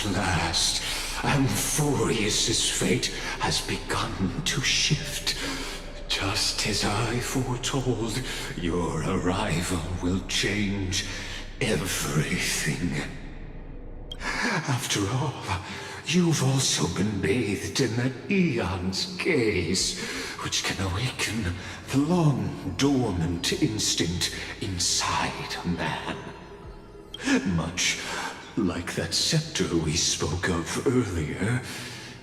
At last, Amphoreus' fate has begun to shift. Just as I foretold, your arrival will change everything. After all, you've also been bathed in that Aeon's gaze, which can awaken the long-dormant instinct inside a man. Much like that scepter we spoke of earlier,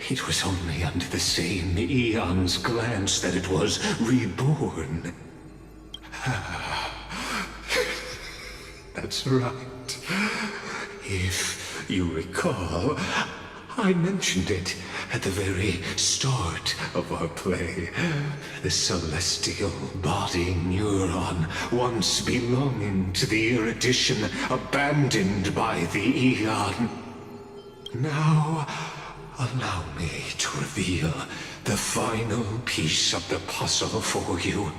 it was only under the same Aeon's glance that it was reborn. That's right. If you recall, I mentioned it at the very start of our play. The celestial body neuron, once belonging to the erudition abandoned by the Aeon. Now, allow me to reveal the final piece of the puzzle for you.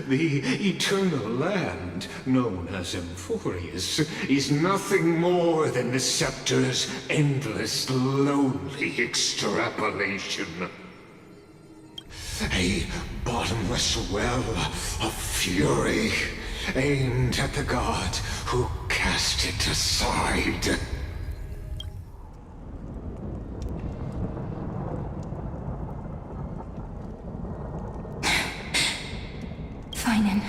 The eternal land, known as Amphoreus, is nothing more than the scepter's endless, lonely extrapolation. A bottomless well of fury, aimed at the god who cast it aside. PHAINON,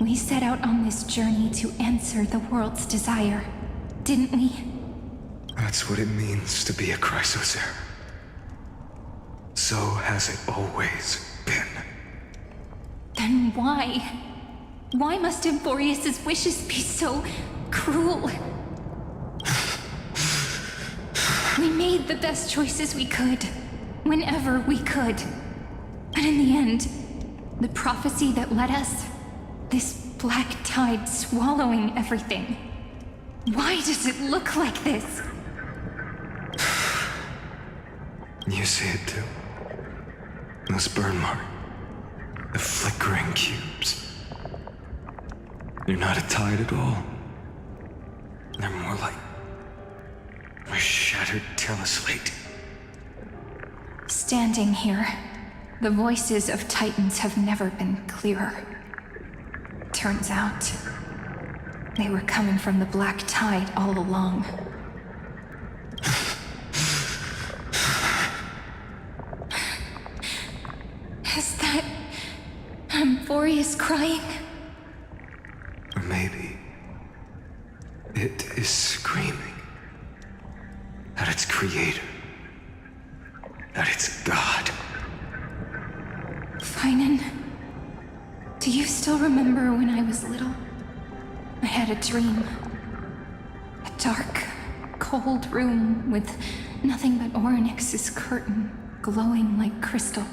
we set out on this journey to answer the world's desire, didn't we? That's what it means to be a Chrysosaur. So has it always been. Then why? Why must Amphoreus' wishes be so cruel? We made the best choices we could, whenever we could. But in the end, the prophecy that led us, this black tide swallowing everything. Why does it look like this? You see it too? Those burn marks. The flickering cubes. They're not a tide at all. They're more like a shattered teleslate. Standing here, the voices of Titans have never been clearer. Turns out, they were coming from the black tide all along. Is that Amphoreus crying? Or maybe it is screaming at its creator, at its god. PHAINON, do you still remember when I was little? I had a dream. A dark, cold room with nothing but Onyx's curtain glowing like crystal.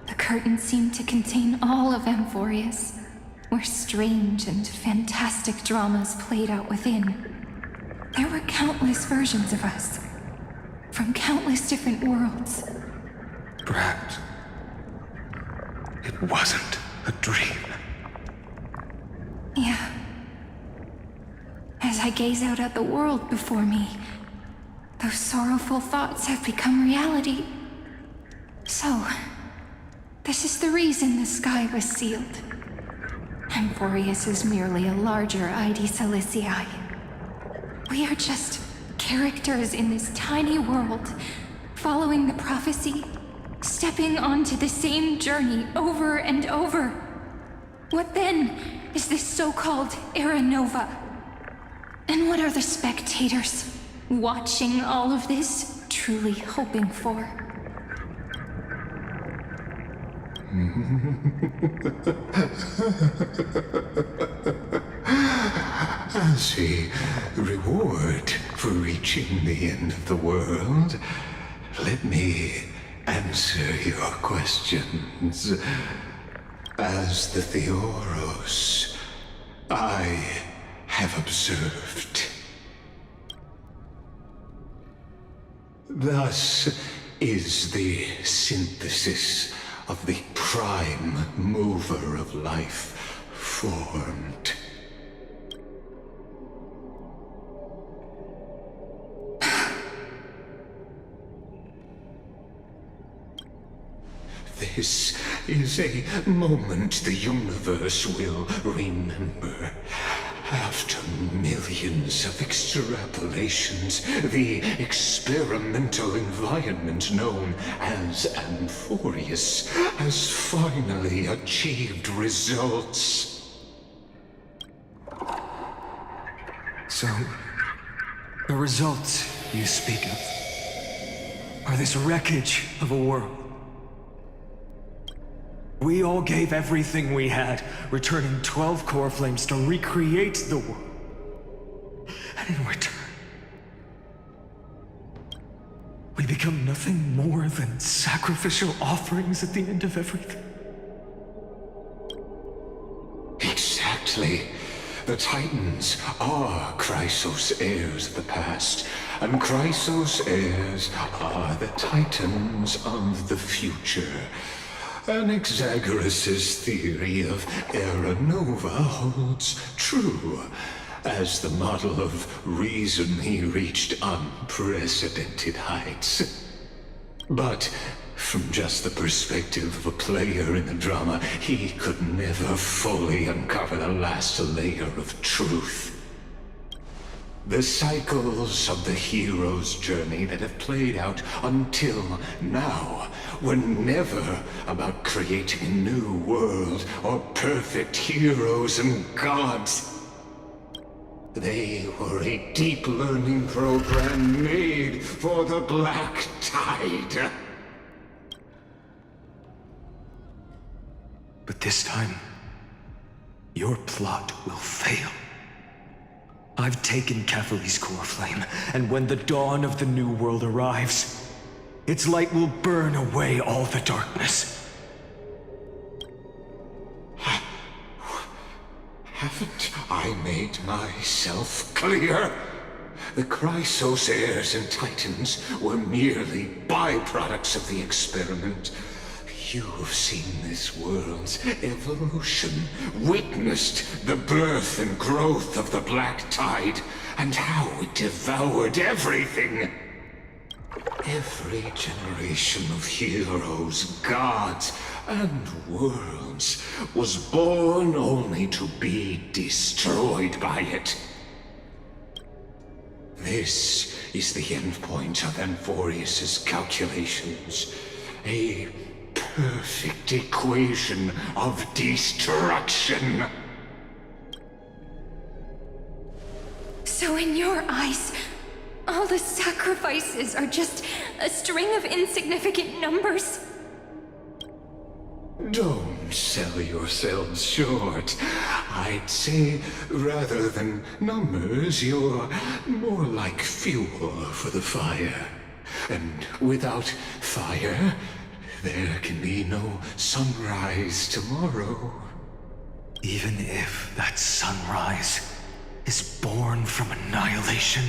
The curtain seemed to contain all of Amphoreus, where strange and fantastic dramas played out within. There were countless versions of us, from countless different worlds. Perhaps it wasn't a dream. Yeah. As I gaze out at the world before me, those sorrowful thoughts have become reality. So, this is the reason the sky was sealed. Amphoreus is merely a larger ID Silicii. We are just characters in this tiny world, following the prophecy, stepping onto the same journey over and over. What then is this so-called Era Nova? And what are the spectators watching all of this truly hoping for? As a reward for reaching the end of the world, let me answer your questions. As the Theoros, I have observed. Thus is the synthesis of the prime mover of life formed. This is a moment the universe will remember. After millions of extrapolations, the experimental environment known as Amphoreus has finally achieved results. So, the results you speak of are this wreckage of a world. We all gave everything we had, returning 12 core flames to recreate the world. And in return, we become nothing more than sacrificial offerings at the end of everything. Exactly. The Titans are Chrysos heirs of the past, and Chrysos heirs are the Titans of the future. Anaxagoras' theory of Era Nova holds true. As the model of reason, he reached unprecedented heights. But from just the perspective of a player in the drama, he could never fully uncover the last layer of truth. The cycles of the hero's journey that have played out until now were never about creating a new world or perfect heroes and gods. They were a deep learning program made for the Black Tide. But this time, your plot will fail. I've taken Catholi's core flame, and when the dawn of the new world arrives, its light will burn away all the darkness. Haven't I made myself clear? The Chrysos heirs and Titans were merely byproducts of the experiment. You've seen this world's evolution, witnessed the birth and growth of the Black Tide, and how it devoured everything. Every generation of heroes, gods, and worlds was born only to be destroyed by it. This is the endpoint of Amphoreus' calculations. A perfect equation of destruction. So in your eyes, all the sacrifices are just a string of insignificant numbers? Don't sell yourselves short. I'd say, rather than numbers, you're more like fuel for the fire. And without fire, there can be no sunrise tomorrow. Even if that sunrise is born from annihilation?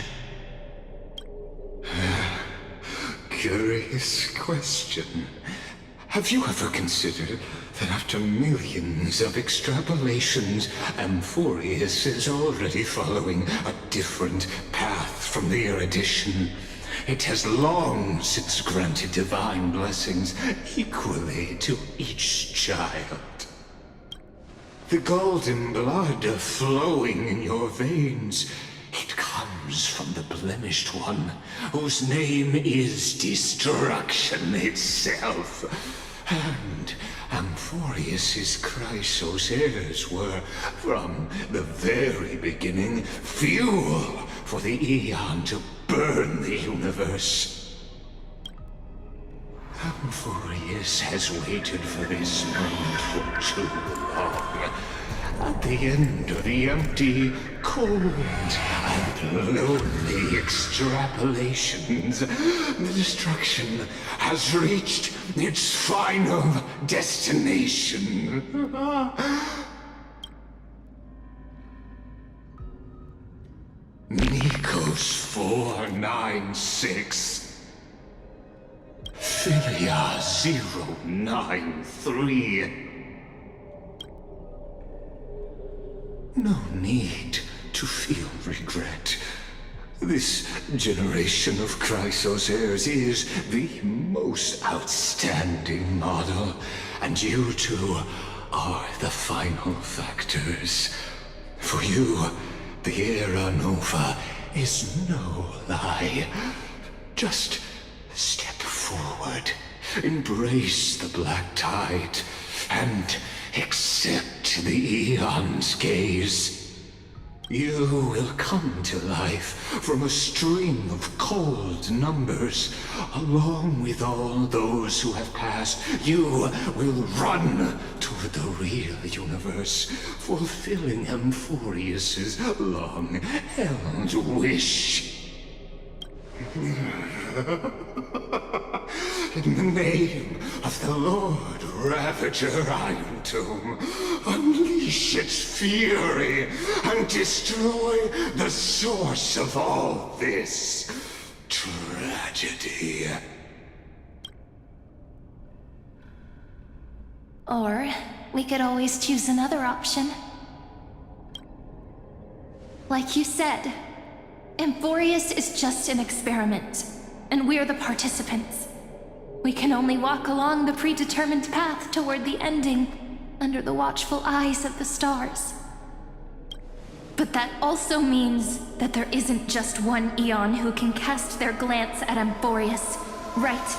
Curious question. Have you ever considered that after millions of extrapolations, Amphoreus is already following a different path from the erudition? It has long since granted divine blessings equally to each child. The golden blood flowing in your veins, it comes from the blemished one, whose name is destruction itself. And Amphoreus' Chrysos heirs were, from the very beginning, fuel for the Aeon to burn the universe. Amphoreus has waited for this moment for too long. At the end of the empty, cold, and lonely extrapolations, the destruction has reached its final destination. Nikos 496. Philia 093. No need to feel regret. This generation of Chrysos heirs is the most outstanding model, and you two are the final factors. For you, the Era Nova is no lie. Just step forward, embrace the black tide, and accept the Eon's gaze. You will come to life from a string of cold numbers. Along with all those who have passed, you will run toward the real universe, fulfilling Amphoreus's long-held wish. In the name of the Lord Ravager Iron Tomb, unleash its fury and destroy the source of all this tragedy. Or we could always choose another option. Like you said, Amphoreus is just an experiment, and we're the participants. We can only walk along the predetermined path toward the ending, under the watchful eyes of the stars. But that also means that there isn't just one Eon who can cast their glance at Amphoreus, right?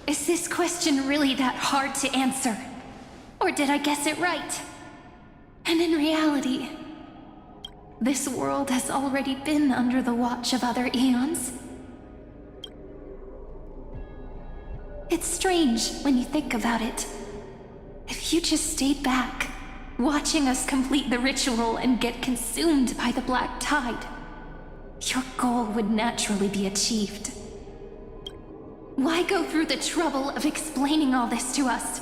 Is this question really that hard to answer? Or did I guess it right? And in reality, this world has already been under the watch of other Eons. It's strange when you think about it. If you just stayed back, watching us complete the ritual and get consumed by the black tide, your goal would naturally be achieved. Why go through the trouble of explaining all this to us?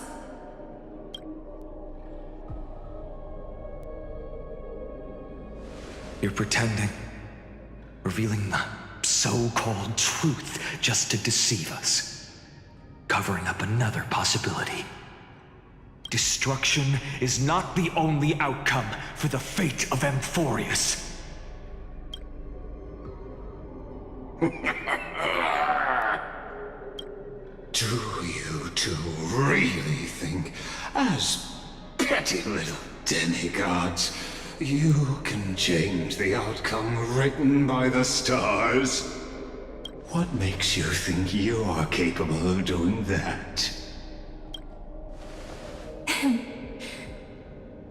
You're pretending, revealing the so-called truth just to deceive us, covering up another possibility. Destruction is not the only outcome for the fate of Amphoreus. Do you two really think, as petty little demigods, you can change the outcome written by the stars? What makes you think you're capable of doing that?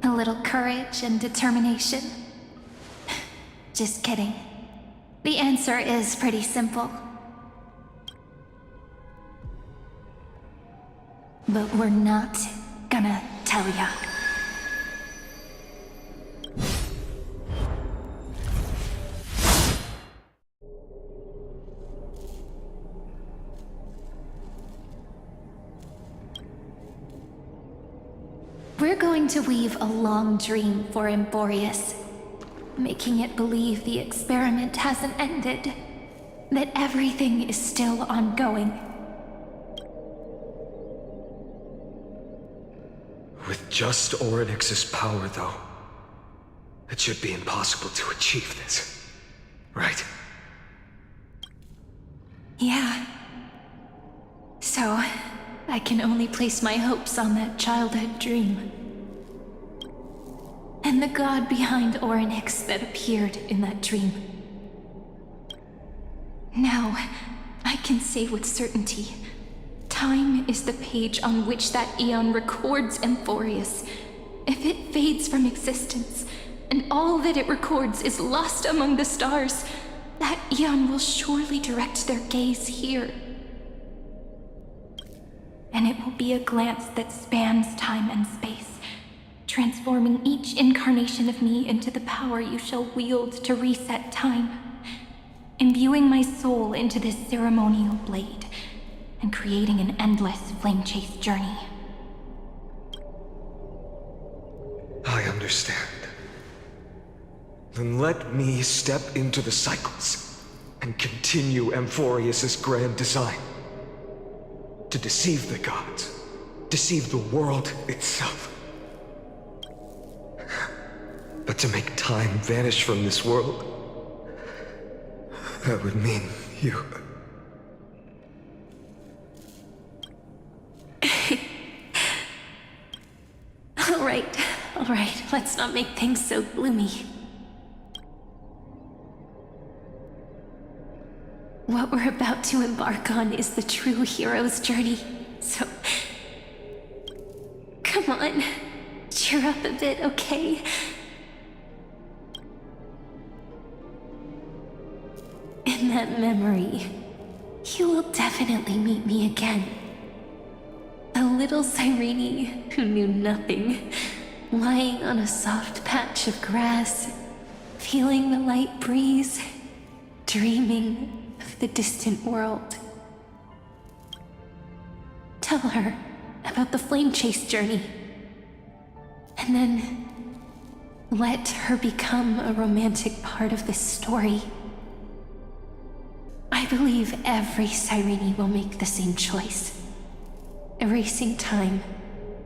A little courage and determination. Just kidding. The answer is pretty simple. But we're not gonna tell ya. We're going to weave a long dream for Amphoreus, making it believe the experiment hasn't ended, that everything is still ongoing. With just Orynyx's power, though, it should be impossible to achieve this, right? Yeah. So, I can only place my hopes on that childhood dream. And the god behind Orynyx that appeared in that dream. Now, I can say with certainty, time is the page on which that Eon records Amphoreus. If it fades from existence, and all that it records is lost among the stars, that Eon will surely direct their gaze here. And it will be a glance that spans time and space, transforming each incarnation of me into the power you shall wield to reset time, imbuing my soul into this ceremonial blade, and creating an endless flame-chase journey. I understand. Then let me step into the cycles and continue Amphoreus's grand design. to deceive the gods, deceive the world itself. But to make time vanish from this world, that would mean you. All right, let's not make things so gloomy. What we're about to embark on is the true hero's journey, so... Come on, cheer up a bit, okay? In that memory, you will definitely meet me again. A little Cyrene who knew nothing, lying on a soft patch of grass, feeling the light breeze, dreaming of the distant world. Tell her about the flame chase journey, and then let her become a romantic part of this story. I believe every Cyrene will make the same choice. Erasing time,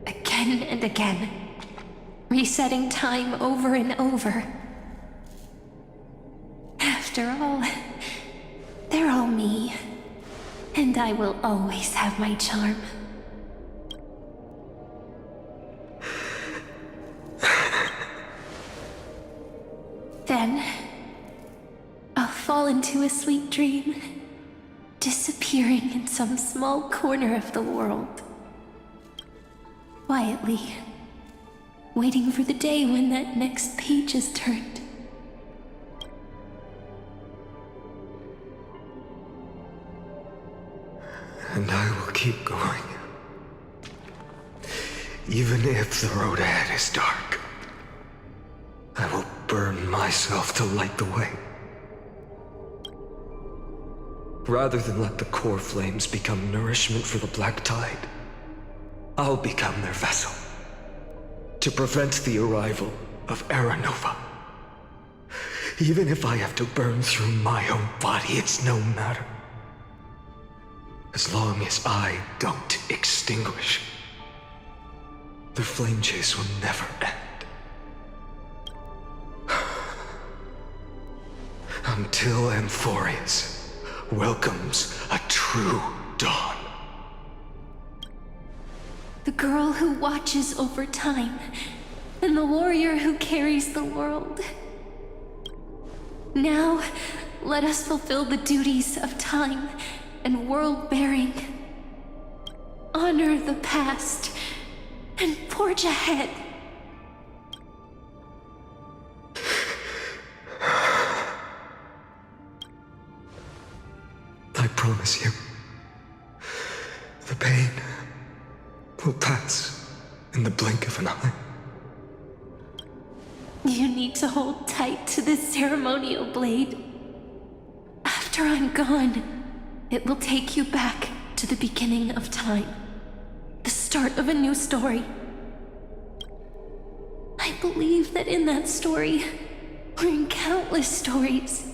again and again. Resetting time over and over. After all, they're all me. And I will always have my charm. Then, I'll fall into a sweet dream, disappearing in some small corner of the world. Quietly, waiting for the day when that next page is turned. And I will keep going. Even if the road ahead is dark, I will burn myself to light the way. Rather than let the core flames become nourishment for the black tide, I'll become their vessel, to prevent the arrival of Era Nova. Even if I have to burn through my own body, it's no matter. As long as I don't extinguish, the flame chase will never end. Until Amphoreus welcomes a true dawn. The girl who watches over time, and the warrior who carries the world. Now, let us fulfill the duties of time and world-bearing. Honor the past and forge ahead. I promise you, the pain will pass in the blink of an eye. You need to hold tight to this ceremonial blade. After I'm gone, it will take you back to the beginning of time. The start of a new story. I believe that in that story, or in countless stories,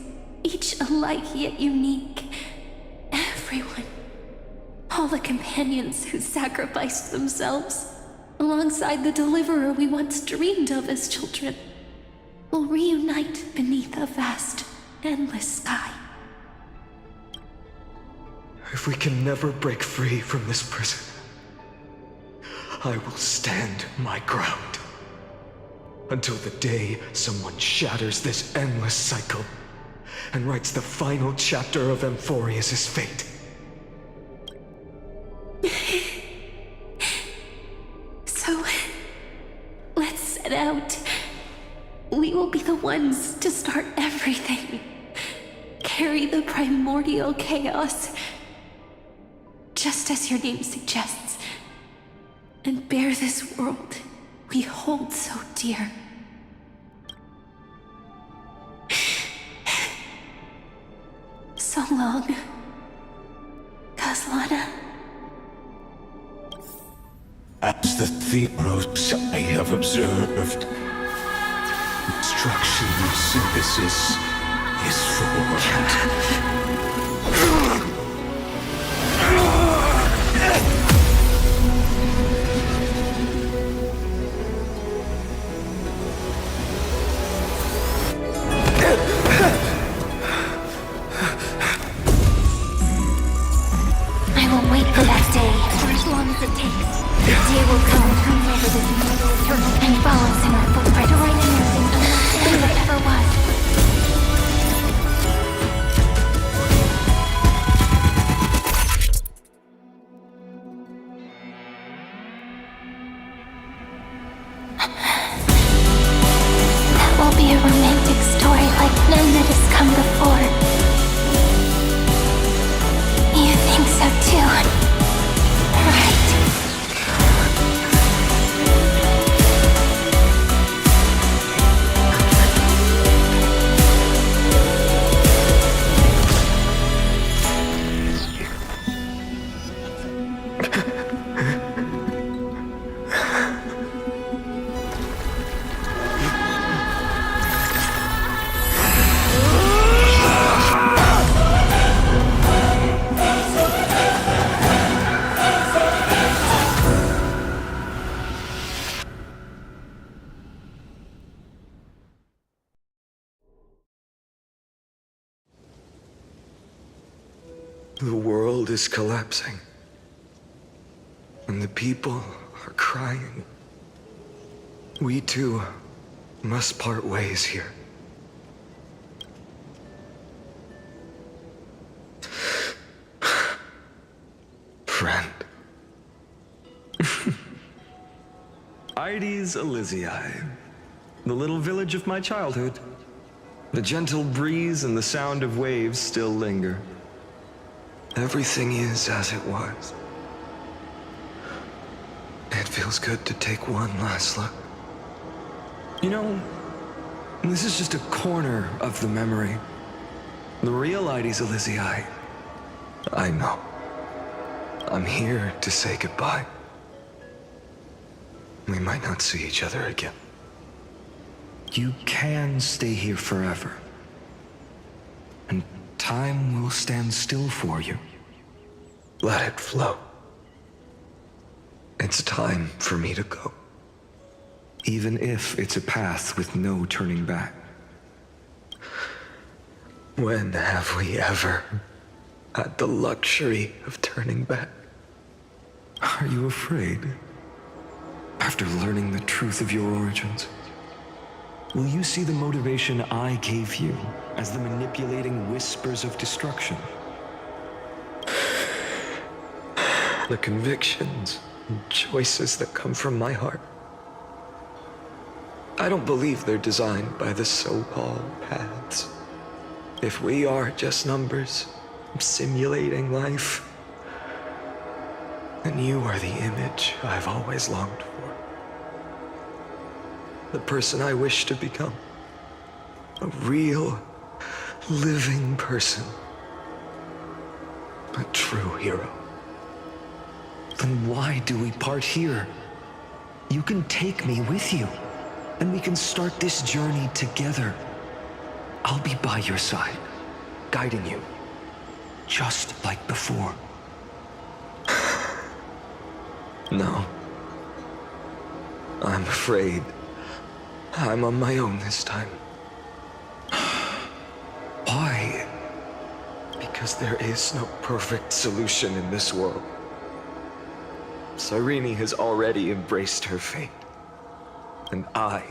each alike yet unique, everyone, all the companions who sacrificed themselves, alongside the deliverer we once dreamed of as children, will reunite beneath a vast, endless sky. If we can never break free from this prison, I will stand my ground. Until the day someone shatters this endless cycle and writes the final chapter of Amphoreus' fate. So, let's set out. We will be the ones to start everything. Carry the primordial chaos, just as your name suggests, and bear this world we hold so dear. So long, Kaslana. As the Theros I have observed, instruction synthesis is formed. will wait for that day, for as long as it takes. The day will come, turns over this mortal turtle, and follows in our footprint, destroying and moving everything that ever was. That will be a romantic story like none that has come before. You think so too, right? The world is collapsing, and the people are crying. We too must part ways here. Friend. Ides Elysiae, the little village of my childhood. The gentle breeze and the sound of waves still linger. Everything is as it was. It feels good to take one last look. You know, this is just a corner of the memory. The real Ides Elysiae. I know. I'm here to say goodbye. We might not see each other again. You can stay here forever. And time will stand still for you. Let it flow. It's time for me to go. Even if it's a path with no turning back. When have we ever had the luxury of turning back? Are you afraid? After learning the truth of your origins? Will you see the motivation I gave you as the manipulating whispers of destruction? The convictions and choices that come from my heart. I don't believe they're designed by the so-called paths. If we are just numbers, simulating life, then you are the image I've always longed for. The person I wish to become. A real, living person. A true hero. Then why do we part here? You can take me with you, and we can start this journey together. I'll be by your side, guiding you, just like before. No. I'm afraid I'm on my own this time. Why? Because there is no perfect solution in this world. Cyrene has already embraced her fate. And I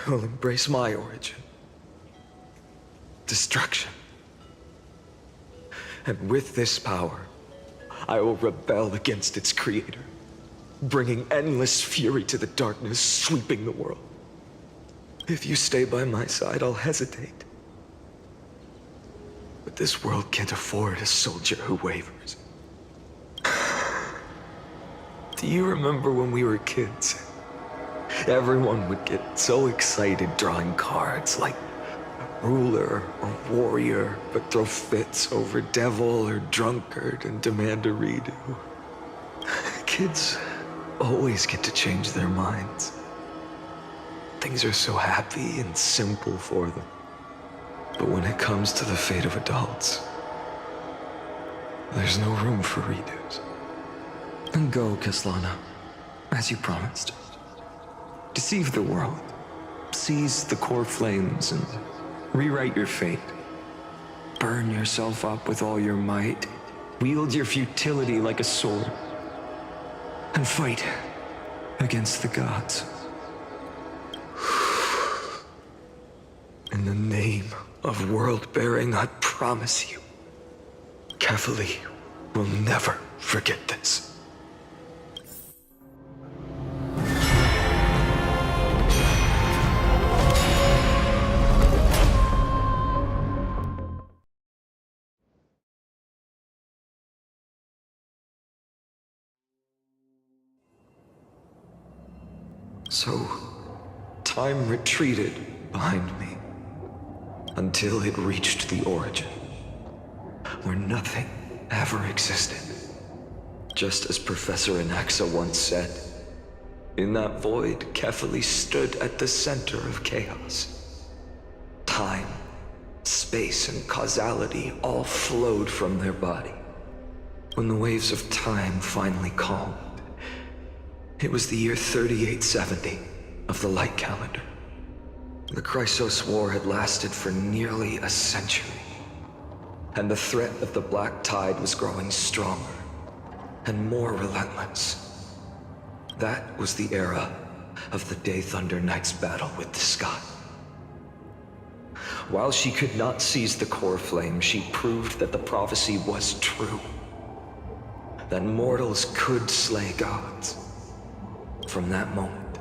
will embrace my origin. Destruction. And with this power, I will rebel against its creator, bringing endless fury to the darkness, sweeping the world. If you stay by my side, I'll hesitate. But this world can't afford a soldier who wavers. Do you remember when we were kids? Everyone would get so excited drawing cards like ruler or warrior, but throw fits over devil or drunkard and demand a redo. Kids always get to change their minds. Things are so happy and simple for them. But when it comes to the fate of adults, there's no room for redos. Then go, Kaslana, as you promised. Deceive the world, seize the core flames, and rewrite your fate. Burn yourself up with all your might, Wield your futility like a sword, and fight against the gods. In the name of world-bearing, I promise you, Kefali will never forget this. So, time retreated behind me until it reached the origin, where nothing ever existed. Just as Professor Anaxa once said, in that void, Kefali stood at the center of chaos. Time, space, and causality all flowed from their body. When the waves of time finally calmed, it was the year 3870 of the light calendar. The Chrysos War had lasted for nearly a century, and the threat of the Black Tide was growing stronger and more relentless. That was the era of the Day Thunder Knight's battle with the sky. While she could not seize the core flame, she proved that the prophecy was true, that mortals could slay gods. From that moment,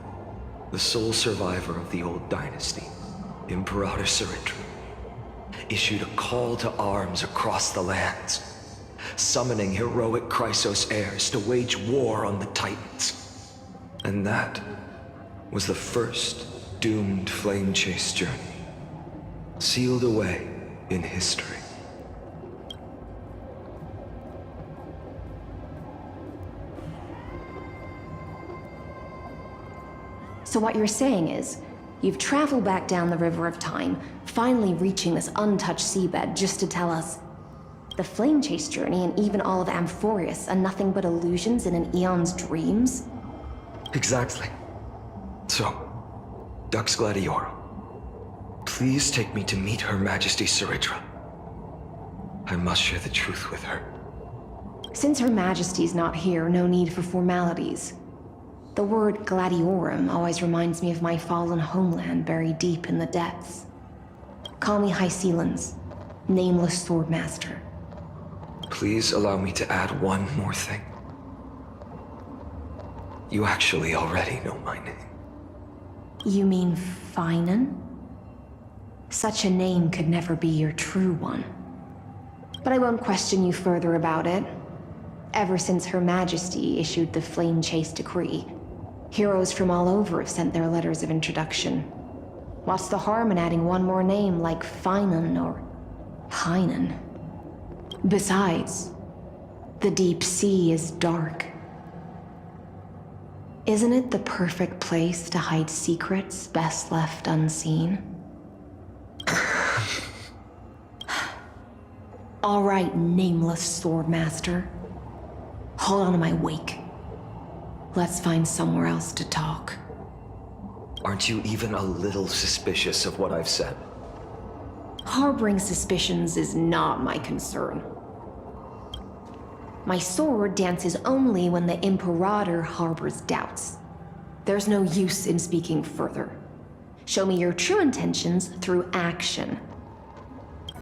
the sole survivor of the old dynasty, Imperator Saritra, issued a call to arms across the lands, summoning heroic Chrysos heirs to wage war on the Titans. And that was the first doomed flame chase journey, sealed away in history. So what you're saying is, you've traveled back down the River of Time, finally reaching this untouched seabed just to tell us the flame chase journey and even all of Amphoreus are nothing but illusions in an eon's dreams? Exactly. So, Dux Gladiora, please take me to meet Her Majesty Saritra. I must share the truth with her. Since Her Majesty's not here, no need for formalities. The word Gladiorum always reminds me of my fallen homeland buried deep in the depths. Call me Hycelans, nameless swordmaster. Please allow me to add one more thing. You actually already know my name. You mean PHAINON? Such a name could never be your true one. But I won't question you further about it. Ever since Her Majesty issued the Flame Chase Decree, heroes from all over have sent their letters of introduction. What's the harm in adding one more name like PHAINON or PHAINON? Besides, the deep sea is dark. Isn't it the perfect place to hide secrets best left unseen? All right, nameless swordmaster. Hold on to my wake. Let's find somewhere else to talk. Aren't you even a little suspicious of what I've said? Harboring suspicions is not my concern. My sword dances only when the Imperator harbors doubts. There's no use in speaking further. Show me your true intentions through action.